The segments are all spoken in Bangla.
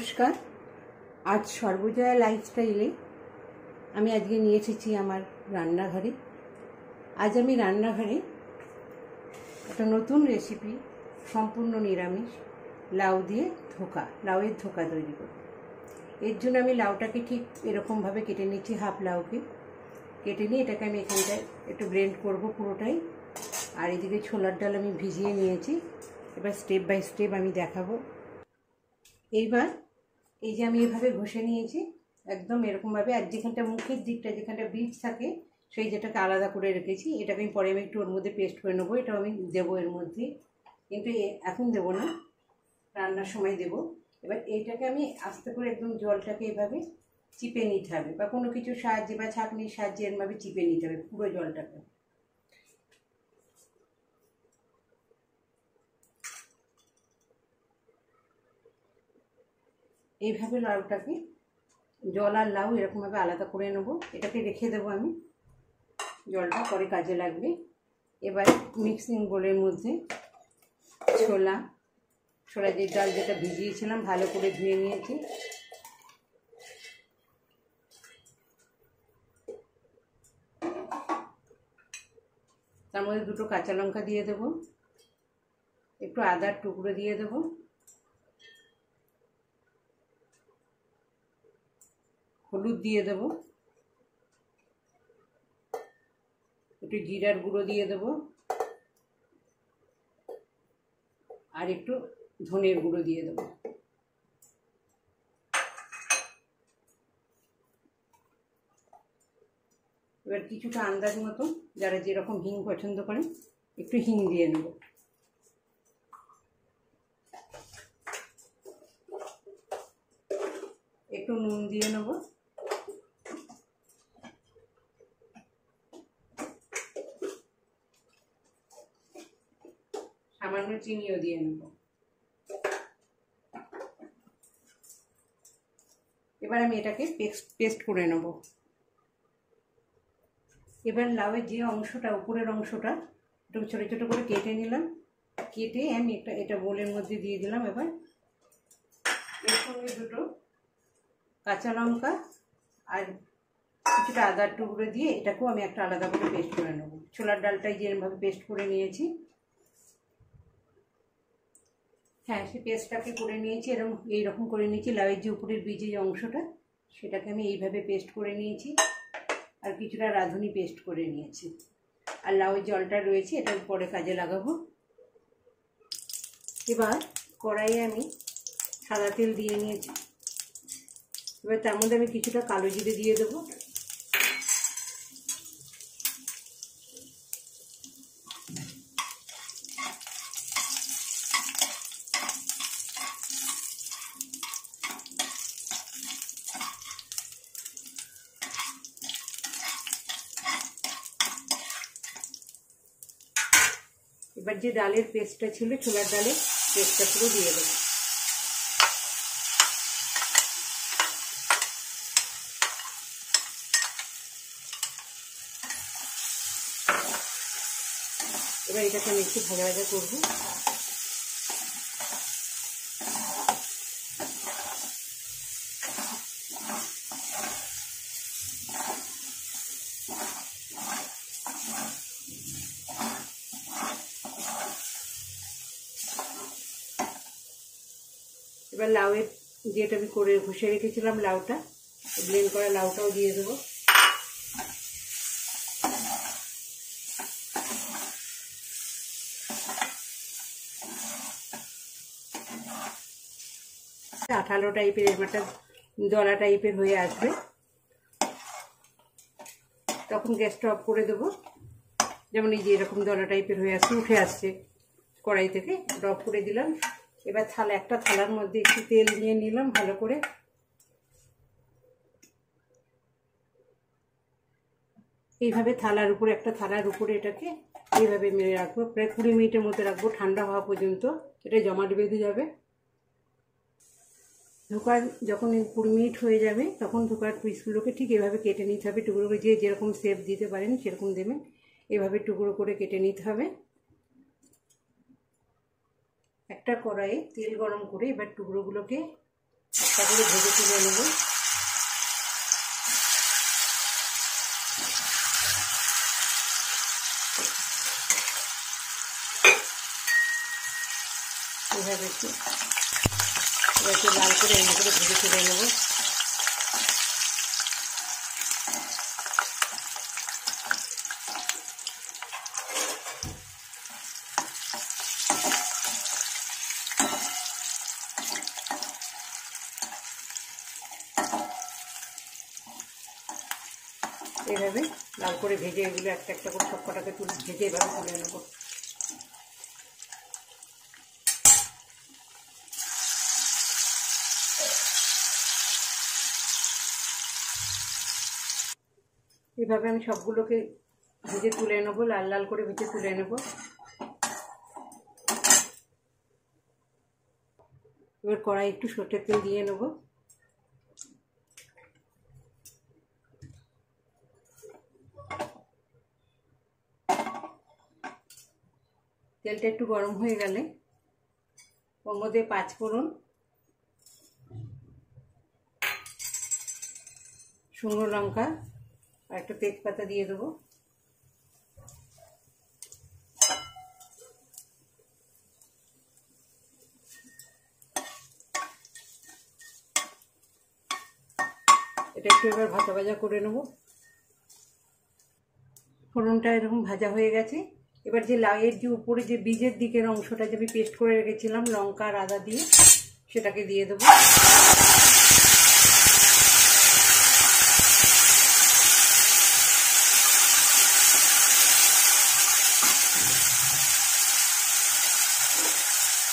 নমস্কার। আজ সর্বজয়া লাইফস্টাইলে আমি আজকে নিয়ে এসেছি আমার রান্নাঘরে। আজ আমি রান্নাঘরে একটা নতুন রেসিপি, সম্পূর্ণ নিরামিষ, লাউ দিয়ে ধোকা, লাউয়ের ধোকা তৈরি করব। এর জন্য আমি লাউটাকে ঠিক এরকমভাবে কেটে নিচ্ছি। হাফ লাউকে কেটে নিয়ে এটাকে আমি এখানটায় একটু ব্লেন্ড করব পুরোটাই। আর এদিকে ছোলার ডাল আমি ভিজিয়ে নিয়েছি। এবার স্টেপ বাই স্টেপ আমি দেখাবো। এইবার এই যে আমি এভাবে ঘষে নিয়েছি একদম এরকমভাবে, আর যেখানটা মুখের দিকটা যেখানটা বীজ থাকে সেই যেটাকে আলাদা করে রেখেছি, এটাকে আমি পরে আমি একটু ওর মধ্যে পেস্ট করে নেবো। এটাও আমি দেবো এর মধ্যে, কিন্তু এখন দেবো না, রান্নার সময় দেবো। এবার এইটাকে আমি আস্তে করে একদম জলটাকে এভাবে চিপে নিতে হবে, বা কোনো কিছুর সাহায্যে বা ছাঁকনির সাহায্যে এরভাবে চিপে নিতে হবে পুরো জলটাকে। এইভাবে লাউটাকে, জল আর লাউ এরকমভাবে আলাদা করে নেব। এটাকে রেখে দেবো আমি, জলটা পরে কাজে লাগবে। এবার মিক্সিং বোলের মধ্যে ছোলা যে ডাল যেটা ভিজিয়েছিলাম ভালো করে ধুয়ে নিয়েছি, তার মধ্যে দুটো কাঁচা লঙ্কা দিয়ে দেবো, একটু আদার টুকরো দিয়ে দেবো, হলুদ দিয়ে দেবো, একটু জিরার গুঁড়ো দিয়ে দেবো, আর একটু ধনের গুঁড়ো দিয়ে দেবো। এবার কিছুটা আন্দাজ মতো, যারা যেরকম হিং পছন্দ করেন একটু হিং দিয়ে নেব। একটু নুন দিয়ে নেব, সামান্য চিনিও দিয়ে নেব। এবার আমি এটাকে পেস্ট করে নেব। এবার লাউয়ের যে অংশটা, উপরের অংশটা একটু ছোটো ছোটো করে কেটে নিলাম, কেটে আমি এটা বোলের মধ্যে দিয়ে দিলাম। এবার এর সঙ্গে দুটো কাঁচা লঙ্কা আর কিছুটা আদার টুকরো দিয়ে এটাকেও আমি একটা আলাদা করে পেস্ট করে নেব। ছোলার ডালটাই যেরকমভাবে পেস্ট করে নিয়েছি, হ্যাঁ সেই পেস্টটাকে করে নিয়েছি, এইরকম করে নিয়েছি। লাউয়ের যে উপরের বীজের যে অংশটা সেটাকে আমি এইভাবে পেস্ট করে নিয়েছি, আর কিছুটা রাঁধুনি পেস্ট করে নিয়েছি। আর লাউয়ের জলটা রয়েছে, এটার পরে কাজে লাগাবো। এবার কড়াইয়ে আমি সাদা তেল দিয়ে নিয়েছি। এবার তার মধ্যে আমি কিছুটা কালো জিরে দিয়ে দেবো, এবার যে ডালের পেস্টটা ছিল, ছোলার ডালের পেস্টটা পুরো দিয়ে দেবো। এবার এটাকে আমি একটু ভাজা ভাজা করবো। এবার লাউয়ের যেটা আমি করে ঘষে রেখেছিলাম লাউটা, ব্লেন্ড করা লাউটাও দিয়ে দেবো। আঠালো টাইপের, এবারটা দলা টাইপের হয়ে আসবে, তখন গ্যাসটা অফ করে দেবো। যেমন এই যে এরকম দলা টাইপের হয়ে আসছে, উঠে আসছে কড়াই থেকে, অফ করে দিলাম। এবার একটা থালার মধ্যে একটু তেল নিয়ে নিলাম ভালো করে। এইভাবে একটা থালার উপরে এটাকে এইভাবে মেরে রাখবো। প্রায় 20 মিনিটের মতো রাখবো, ঠান্ডা হওয়া পর্যন্ত। এটা জমাট বেঁধে যাবে। ধোকার যখন 20 মিনিট হয়ে যাবে তখন ধোকার পিসগুলোকে ঠিক এভাবে কেটে নিতে হবে। টুকরো করে যেরকম শেপ দিতে পারেন সেরকম দেবেন, এভাবে টুকরো করে কেটে নিতে হবে। একটা কড়াইয়ে তেল গরম করে এবার টুকরোগুলোকে একটা করে ভেজে তুলে নেব। এভাবে একটু লাল করে এমনি করে ভেজে তুলে নেব। এইভাবে লাল করে ভেজে এগুলো একটা একটা করে সব কটাকে তুলে ভেজে এভাবে তুলে নেব। এভাবে আমি সবগুলোকে ভেজে তুলে নেব, লাল লাল করে ভেজে তুলে নেব। এবার কড়াই একটু সরষের তেল দিয়ে নেব। তেলটা একটু গরম হয়ে গেলে ওর মধ্যে 5 ফোড়ন, শুকনো লঙ্কা আর একটা তেজপাতা দিয়ে দেবো। এটা একটু এবার ভাজা ভাজা করে নেব। ফোড়নটা এরকম ভাজা হয়ে গেছে। এবার যে লাউয়ের যে উপরে যে বীজের দিকের অংশটা যে আমি পেস্ট করে রেখেছিলাম লঙ্কা আর আদা দিয়ে, সেটাকে দিয়ে দেবো।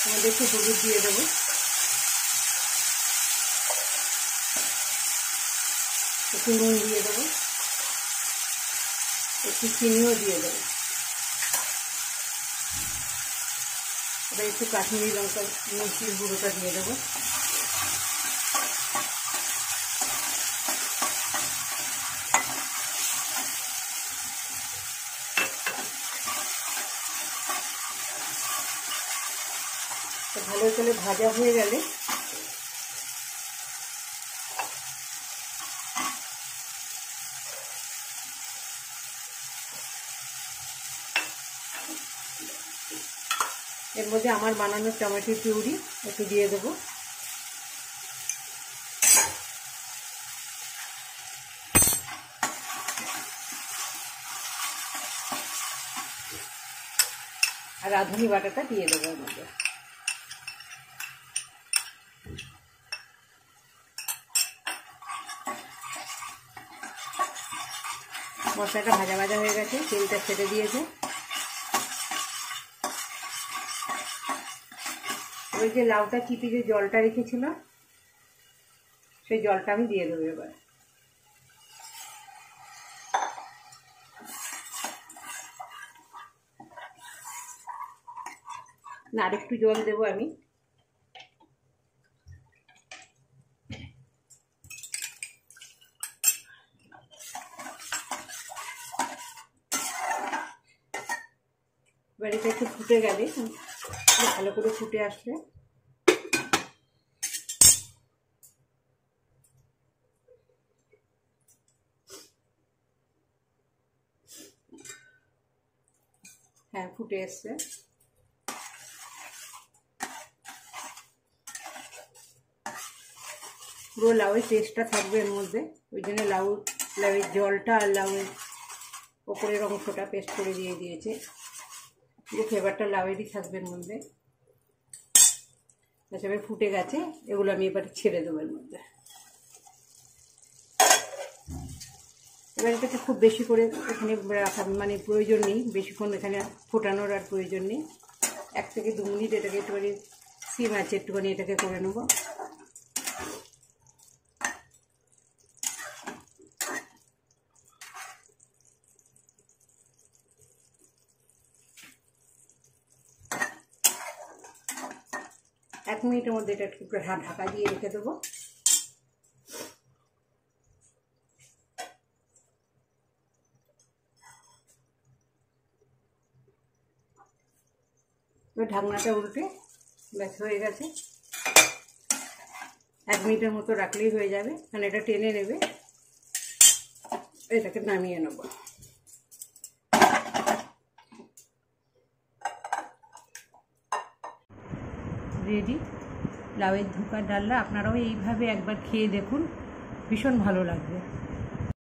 আমাদের একটু হলুদ দিয়ে দেবো, একটু নুন দিয়ে দেবো, একটু চিনিও দিয়ে দেবো। এবার একটু কাশ্মীরি লঙ্কা মিষ্টির গুঁড়োটা দিয়ে দেবো। ভালো করে ভাজা হয়ে গেলে এর মধ্যে আমার বানানো টমেটো পিউরি একটু দিয়ে দেবো। আর রাঁধুনি বাটাটা দিয়ে দেবো এর মধ্যে। মশলাটা ভাজা ভাজা হয়ে গেছে, তেলটা ছেড়ে দিয়েছে। ওই যে লাউটা চিপে যে জলটা রেখেছিলাম সেই জলটা আমি দিয়ে দেবো এবার। না আরেকটু জল দেবো আমি। এবার এটা একটু ফুটে গেলে, ভালো করে ফুটে আসলে হ্যাঁ ফুটে এসছে। পুরো লাউয়ের টেস্টটা থাকবে এর মধ্যে, ওই জন্য লাউয়ের জলটা আর লাউয়ের ওপরের অংশটা পেস্ট করে দিয়ে দিয়েছে। পুরো ফ্লেভারটা লাউয়েরই থাকবে এর মধ্যে। এসবে ফুটে গেছে, এগুলো আমি এবার ছেড়ে দেবো এর মধ্যে। এবার এটাকে খুব বেশি করে এখানে রাখা মানে প্রয়োজন নেই, বেশিক্ষণ এখানে ফোটানোর আর প্রয়োজন নেই। 1 থেকে 2 মিনিট এটাকে একটুখানি সিম আছে একটুখানি এটাকে করে নেবো। এক মিনিটের মধ্যে এটা একটু ঢাকা দিয়ে রেখে দেবো। এবার ঢাকনাটা উল্টে ব্যাস হয়ে গেছে। 1 মিনিটের মতো রাখলেই হয়ে যাবে, কারণ এটা টেনে নেবে। এটাকে নামিয়ে নেব। রেডি লাউয়ের ধোকার ডালনা। আপনারাও এইভাবে একবার খেয়ে দেখুন, ভীষণ ভালো লাগবে।